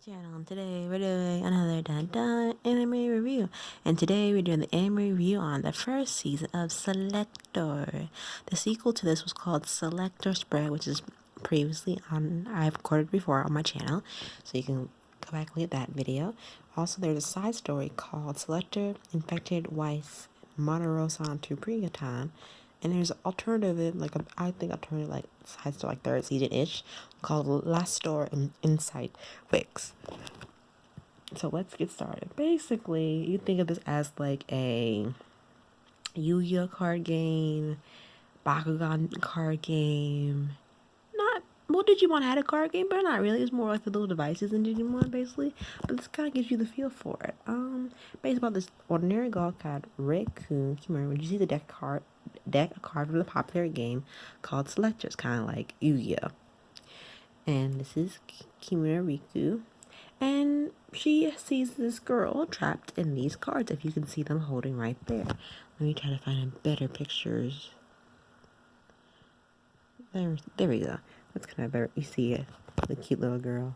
channel, and today we're doing another Dun Dun anime review. And today we're doing the anime review on the first season of Selector. The sequel to this was called Selector Spread, which is previously on, I've recorded before on my channel, so you can go back and look at that video. Also, there's a side story called Selector Infected Weiss Monoro-san to Time. And there's an alternative, alternative side story, like third season-ish, called Last Store in Insight Wix. So let's get started. Basically, you think of this as like a Yu-Gi-Oh card game, Bakugan card game. Not, well, Digimon had a card game, but not really. It's more like the little devices in Digimon, basically. But this kind of gives you the feel for it. Based about this ordinary god card, Riku Kimura. When you see the deck of cards from the popular game called Selector. It's kind of like Yu-Gi-Oh. And this is Kimura Riku. And she sees this girl trapped in these cards, if you can see them holding right there. Let me try to find better pictures. There we go. That's kind of better. You see it, the cute little girl.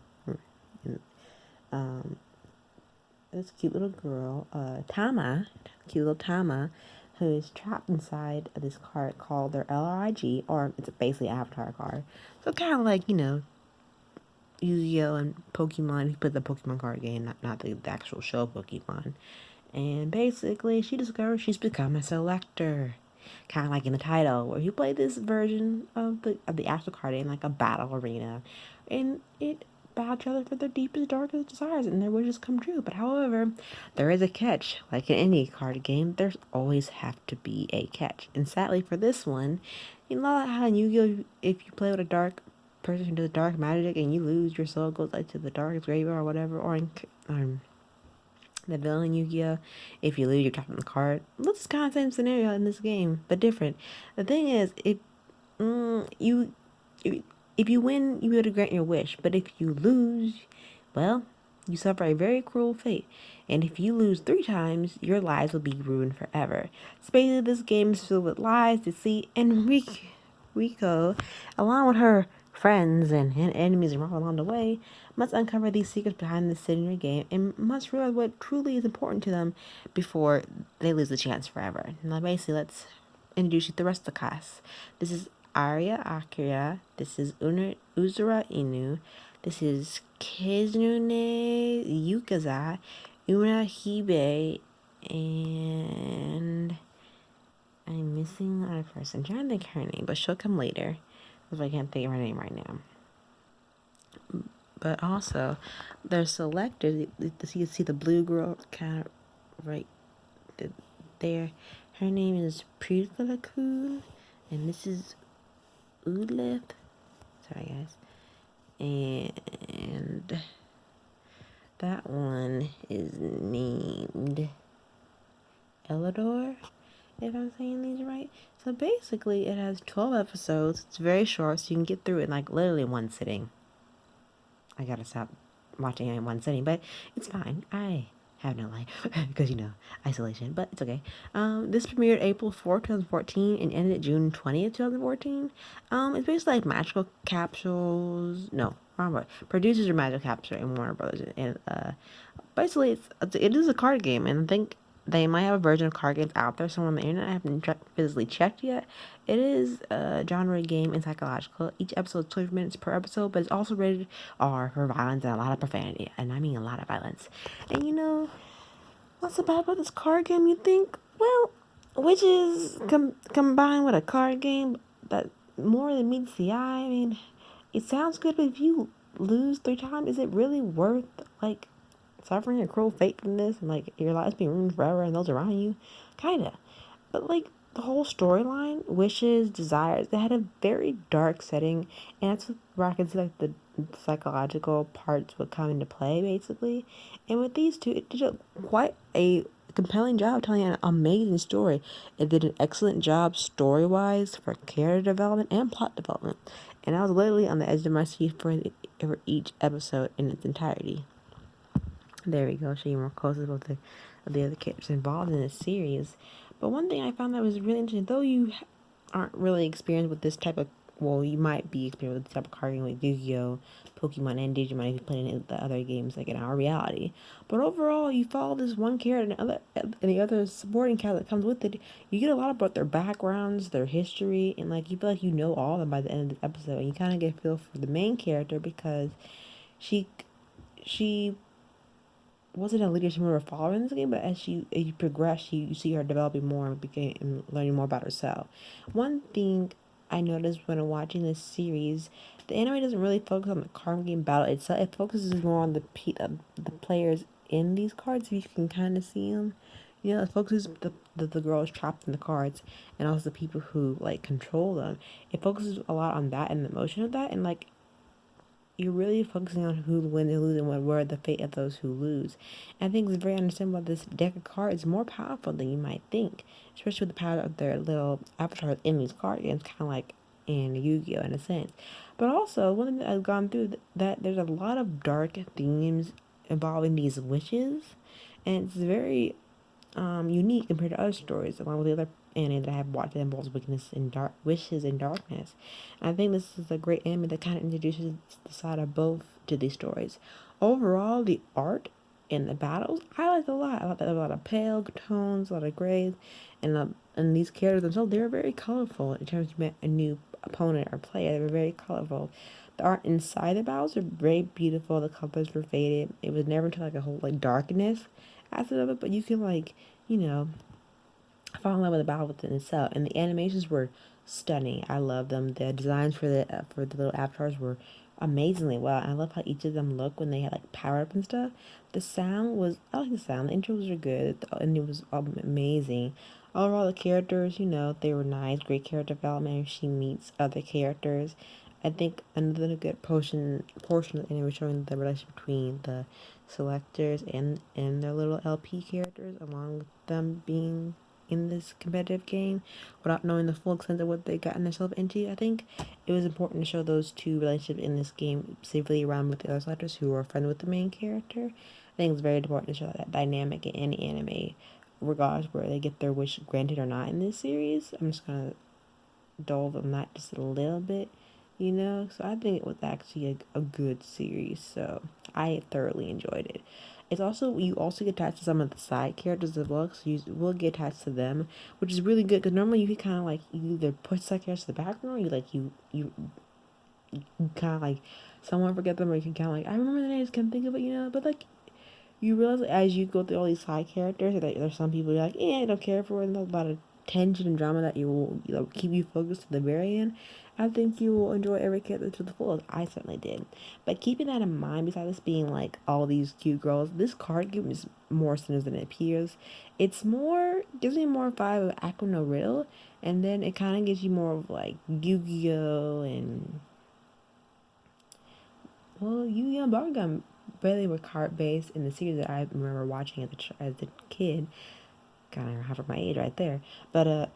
This cute little girl, cute little Tama, who is trapped inside of this card called their LRIG, or it's basically an avatar card. So kind of like, Yu-Gi-Oh and Pokemon. He put the Pokemon card game, not the actual show Pokemon. And basically, she discovers she's become a selector. Kind of like in the title, where you play this version of the actual card game, like a battle arena. And it bow each other for their deepest, darkest desires, and their wishes come true. But however, there is a catch. Like in any card game, there's always have to be a catch. And sadly for this one, you know how in Yu-Gi-Oh, if you play with a dark person who does dark magic and you lose, your soul goes like to the darkest graveyard or whatever, or in the villain Yu-Gi-Oh, if you lose, you're trapped in the card. Well, it's kind of the same scenario in this game, but different. The thing is, if you win, you be able to grant your wish. But if you lose, well, you suffer a very cruel fate. And if you lose 3 times, your lives will be ruined forever. So basically, this game is filled with lies, deceit, and Rico, along with her friends and enemies along the way, must uncover these secrets behind the scenery game and must realize what truly is important to them before they lose the chance forever. Now, basically, let's introduce you to the rest of the cast. This is Arya Akira. This is Uzura Inu. This is Kizune Yukaza, Una Hibe, and I'm missing another person. I'm trying to think of her name, but she'll come later, because I can't think of her name right now. But also, they're selected. You can see the blue girl kind of right there. Her name is Prikalaku, and this is Ulith. Sorry, guys. And that one is named Elidor, if I'm saying these right. So basically, it has 12 episodes. It's very short, so you can get through it in like literally one sitting. I gotta stop watching it in one sitting, but it's fine. I have no life because isolation, but it's okay. This premiered April 4th, 2014 and ended June 20th, 2014. It's basically like magical capsules. No, wrong word. Producers are Magical Capsule and Warner Brothers, and basically it is a card game, and I think they might have a version of card games out there somewhere on the internet. I haven't physically checked yet. It is a genre game and psychological. Each episode is 20 minutes per episode, but it's also rated R for violence and a lot of profanity. And I mean a lot of violence. And what's so bad about this card game, you think? Well, witches combined with a card game that more than meets the eye. I mean, it sounds good, but if you lose 3 times, is it really worth, suffering a cruel fate from this and your lives being ruined forever and those around you? Kinda. But the whole storyline, wishes, desires, they had a very dark setting, and that's where I can see the psychological parts would come into play, basically. And with these two, it did quite a compelling job telling an amazing story. It did an excellent job story-wise for character development and plot development, and I was literally on the edge of my seat for each episode in its entirety. There we go, show you more close-ups of the other characters involved in this series. But one thing I found that was really interesting, though you aren't really experienced with this type of well, you might be experiencing with the type of card game like Yu-Gi-Oh, Pokemon, and Digimon if you're playing it the other games like in our reality. But overall, you follow this one character and the other supporting character that comes with it. You get a lot about their backgrounds, their history, and like you feel like you know all of them by the end of the episode. And you kind of get a feel for the main character because she she wasn't a leader she remember following this game, but as you progress, you see her developing more and learning more about herself. One thing I noticed when watching this series, the anime doesn't really focus on the card game battle itself. It focuses more on the players in these cards. If you can kind of see them, you know, it focuses the girls trapped in the cards and also the people who like control them. It focuses a lot on that and the emotion of that, and like you're really focusing on who wins and lose and what were the fate of those who lose. And I think it's very understandable that this deck of cards is more powerful than you might think, especially with the power of their little avatars in these card games, kind of like in Yu-Gi-Oh in a sense. But also, one thing that I've gone through that there's a lot of dark themes involving these witches, and it's very unique compared to other stories, along with the other anime that I have watched that involves wickedness and dark wishes and darkness. And I think this is a great anime that kind of introduces the side of both to these stories. Overall, the art and the battles I liked a lot. I liked a lot of pale tones, a lot of grays, and these characters themselves they were very colorful in terms of a new opponent or player. They were very colorful. The art inside the battles are very beautiful. The colors were faded. It was never into like a whole like darkness aspect of it, but you can like you know fall in love with the battle within itself. And the animations were stunning. I love them. The designs for the little avatars were amazingly well. And I love how each of them look when they had like power up and stuff. The sound was I like the sound. The intros were good and it was amazing. Overall, the characters, you know, they were nice. Great character development. She meets other characters. I think another good portion of the anime was showing the relationship between the selectors and their little LP characters, along with them being in this competitive game without knowing the full extent of what they gotten themselves into. I think it was important to show those two relationships in this game, specifically around with the other selectors who are friends with the main character. I think it's very important to show that dynamic in any anime, regardless where they get their wish granted or not in this series. I'm just gonna delve on that just a little bit, you know. So I think it was actually a good series. So I thoroughly enjoyed it. It's also you also get attached to some of the side characters as well, so you will get attached to them, which is really good because normally you can kind of like you either push side characters to the background, or you kind of like someone forget them, or you can kind of like I remember the names, can't think of it, you know. But like you realize as you go through all these side characters that there's some people you're like, I don't care for, and there's a lot of tension and drama that keep you focused to the very end. I think you will enjoy every character to the fullest. I certainly did. But keeping that in mind, besides this being like all these cute girls, this card game is more sinister than it appears. It's more gives me more vibe of Aqua Riddle, and then it kind of gives you more of like Yu-Gi-Oh and Yu-Gi-Oh! Bubblegum really were card based in the series that I remember watching as a kid. Kind of half my age right there. But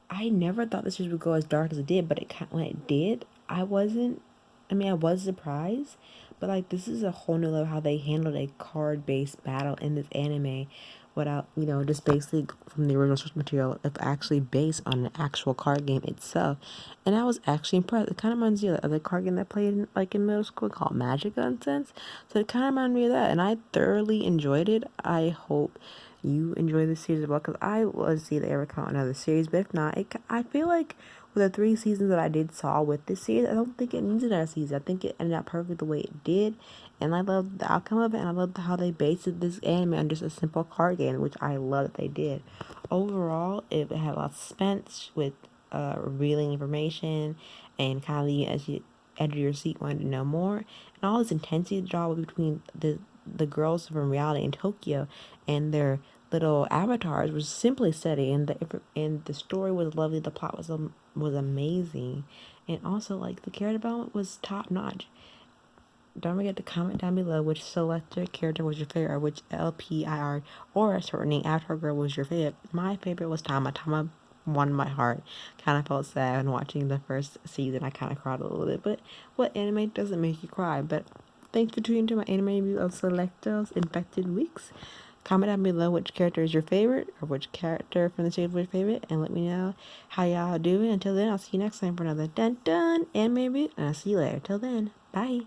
I never thought the series would go as dark as it did. But when it did, I wasn't. I mean, I was surprised. But like, this is a whole new level how they handled a card based battle in this anime, without just basically from the original source material, it's actually based on an actual card game itself. And I was actually impressed. It kind of reminds me of the other card game that I played in middle school called Magic in a sense. So it kind of reminded me of that, and I thoroughly enjoyed it. I hope you enjoy this series as well, because I want to see they ever come out another series. But if not, I feel like with the 3 seasons that I did saw with this series, I don't think it needs another season. I think it ended up perfectly the way it did, and I love the outcome of it, and I love how they based this anime on just a simple card game, which I love that they did. Overall, it had a lot of suspense with revealing information and kind of leaving as you edge of your seat wanting to know more, and all this intensity draw between the girls from reality in Tokyo and their little avatars was simply steady, and the story was lovely. The plot was amazing, and also like the character development was top notch. Don't forget to comment down below which selector character was your favorite, or which LPIR or shortening Avatar girl was your favorite. My favorite was Tama. Tama won my heart. Kind of felt sad when watching the first season. I kind of cried a little bit, but what anime doesn't make you cry? But thanks for tuning into my anime review of Selector's Infected Weeks. Comment down below which character is your favorite or which character from the series was your favorite, and let me know how y'all doing. Until then, I'll see you next time for another dun dun anime review, and I'll see you later. Till then, bye.